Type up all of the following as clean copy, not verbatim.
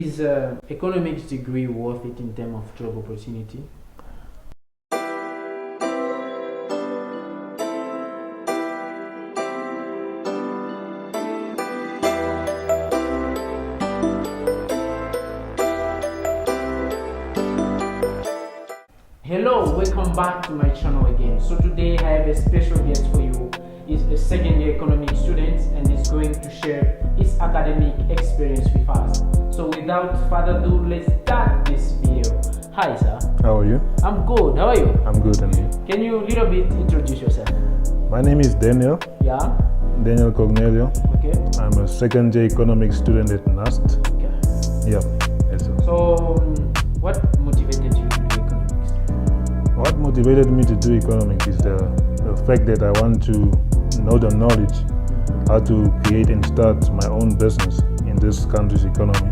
Is economics degree worth it in terms of job opportunity? Hello, welcome back to my channel again. So today I have a special guest for you. He's a second year economics student and is going to share his academic experience with us. So without further ado, let's start this video. Hi sir. How are you? I'm good. How are you? I'm good, and you? Can you a little bit introduce yourself? My name is Daniel. Yeah. Daniel Cornelio. Okay. I'm a second year economics student at Nust. Okay. Yeah. Yes, sir. So what motivated you to do economics? What motivated me to do economics is the fact that I want to know the knowledge how to create and start my own business in this country's economy,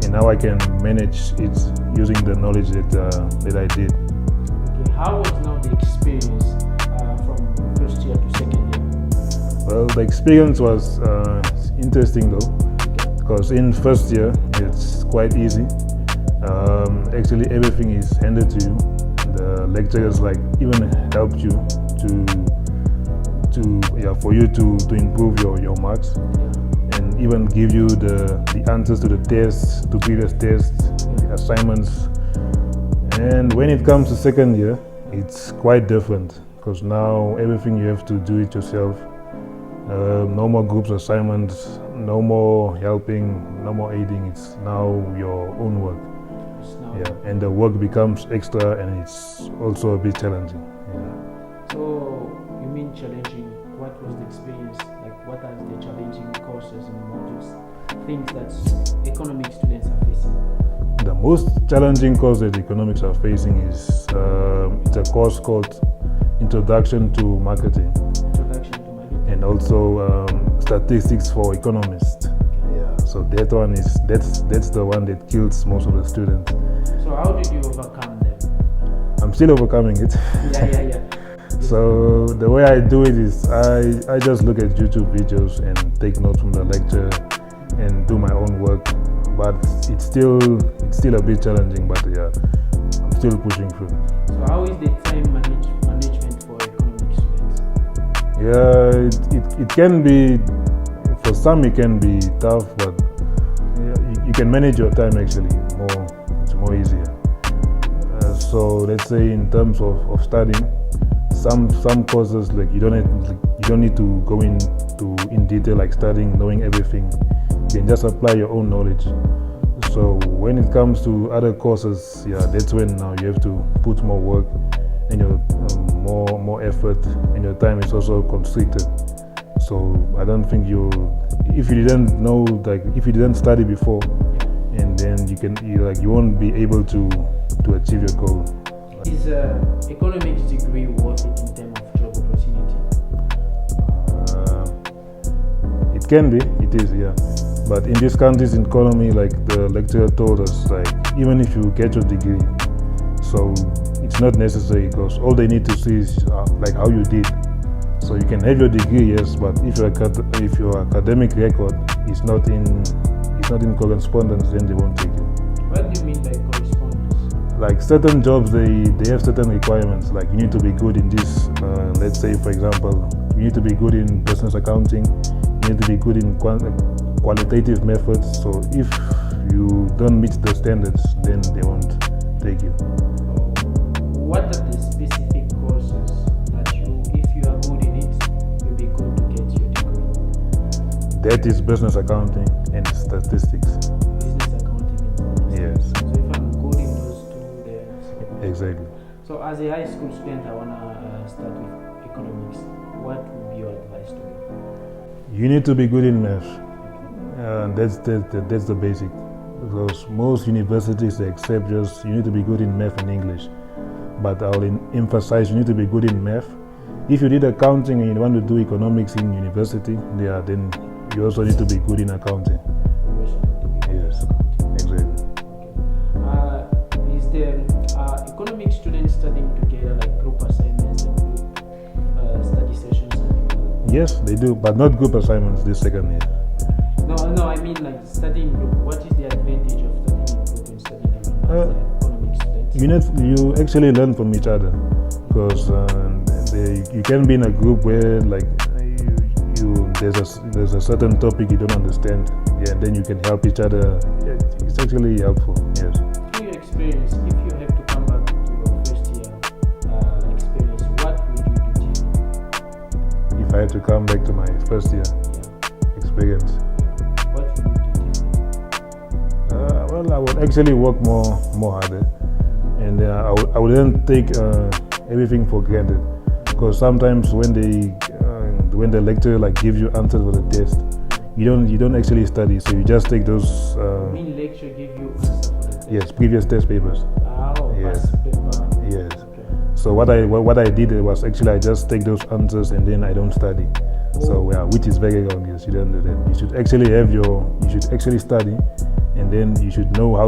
and how I can manage it using the knowledge that I did. Okay. How was now the experience from first year to second year? Well, the experience was interesting though, because in first year it's quite easy. Actually, everything is handed to you. The lecturers even help you for you to improve your marks, and even give you the answers to the tests, to previous tests, assignments. And when it comes to second year, it's quite different, because now everything you have to do it yourself. No more groups assignments, no more helping, no more aiding. It's now your own work. Yeah, and the work becomes extra, and it's also a bit challenging. Yeah. So you mean challenging? What was the experience like? What are the challenging courses and modules, things that economic students are facing? The most challenging course that economics are facing is it's a course called Introduction to Marketing. Introduction to marketing. And also Statistics for Economists. Yeah. So that one that's the one that kills most of the students. So how did you overcome them? I'm still overcoming it. Yeah. So the way I do it is I just look at YouTube videos and take notes from the lecture and do my own work. But it's still a bit challenging, but yeah, I'm still pushing through. So how is the time management for economic students? Yeah, it can be, for some it can be tough, but yeah, you can manage your time actually more. It's more easier. So let's say in terms of studying, some courses you don't need to go in detail like studying, knowing everything. You can just apply your own knowledge. So when it comes to other courses, yeah, that's when now you have to put more work and more effort, and your time is also constricted. So I don't think if you didn't study before, and then you won't be able to achieve your goal. Is economics degree worth it in terms of job opportunity? It can be, it is, yeah. But in this country's economy, like the lecturer told us, even if you get your degree, so it's not necessary, because all they need to see is how you did. So you can have your degree, yes, but if your academic record is not in correspondence, then they won't take you. What do you mean by correspondence? Like certain jobs, they have certain requirements. Like you need to be good in this. Let's say, for example, you need to be good in business accounting. You need to be good in qualitative methods. So if you don't meet the standards, then they won't take you. What are the specific courses that if you are good in it, you'll be good to get your degree? That is business accounting and statistics. Business accounting and statistics. Yes. So if I'm good in those two, then Exactly. So as a high school student, I wanna start with economics. What would be your advice to me? You need to be good in math. That's the basic. Because most universities they accept just you need to be good in math and English. But I'll emphasize you need to be good in math. If you did accounting and you want to do economics in university, then you also need to be good in accounting. Yes, exactly. Okay. Is there economic students studying together like group assignments and group study sessions? Yes, they do, but not group assignments this second year. No, I mean like studying group. What is the advantage of you actually learn from each other, because you can be in a group where like there's a certain topic you don't understand, yeah, and then you can help each other. Yeah, it's actually helpful. Yes. Through your experience, if you have to come back to your first year experience, what would you do differently? If I had to come back to my first year experience, what would you do differently? well, I would actually work more harder, and I wouldn't take everything for granted, because sometimes when the lecturer like gives you answers for the test, you don't actually study, so you just take those. You mean lecturer give you answers for the test? Yes, previous test papers. Oh, yes. past paper. Yes. Okay. So what I did was actually I just take those answers and then I don't study. Oh. So yeah, which is very wrong. Yes, you don't do that. You should actually study, and then you should know how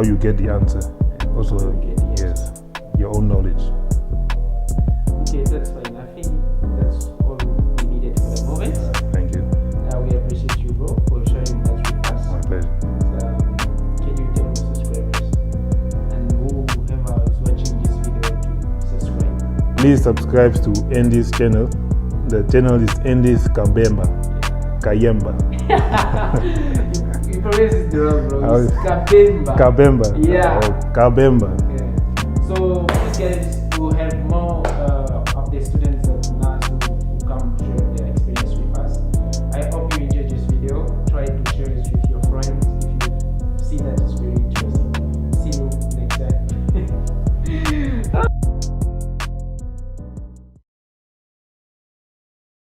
you get the answer. And also, yes, your own knowledge. Okay, that's fine. I think that's all we needed for the moment. Thank you. We appreciate you, bro, for sharing that with us. My pleasure. Can you tell the subscribers and whoever is watching this video to subscribe? Please subscribe to Andy's channel. The channel is Andy's KABEMBA. KABEMBA. You pronounce it wrong, bro. It's KABEMBA. KABEMBA. Yeah. KABEMBA. Yeah. So please get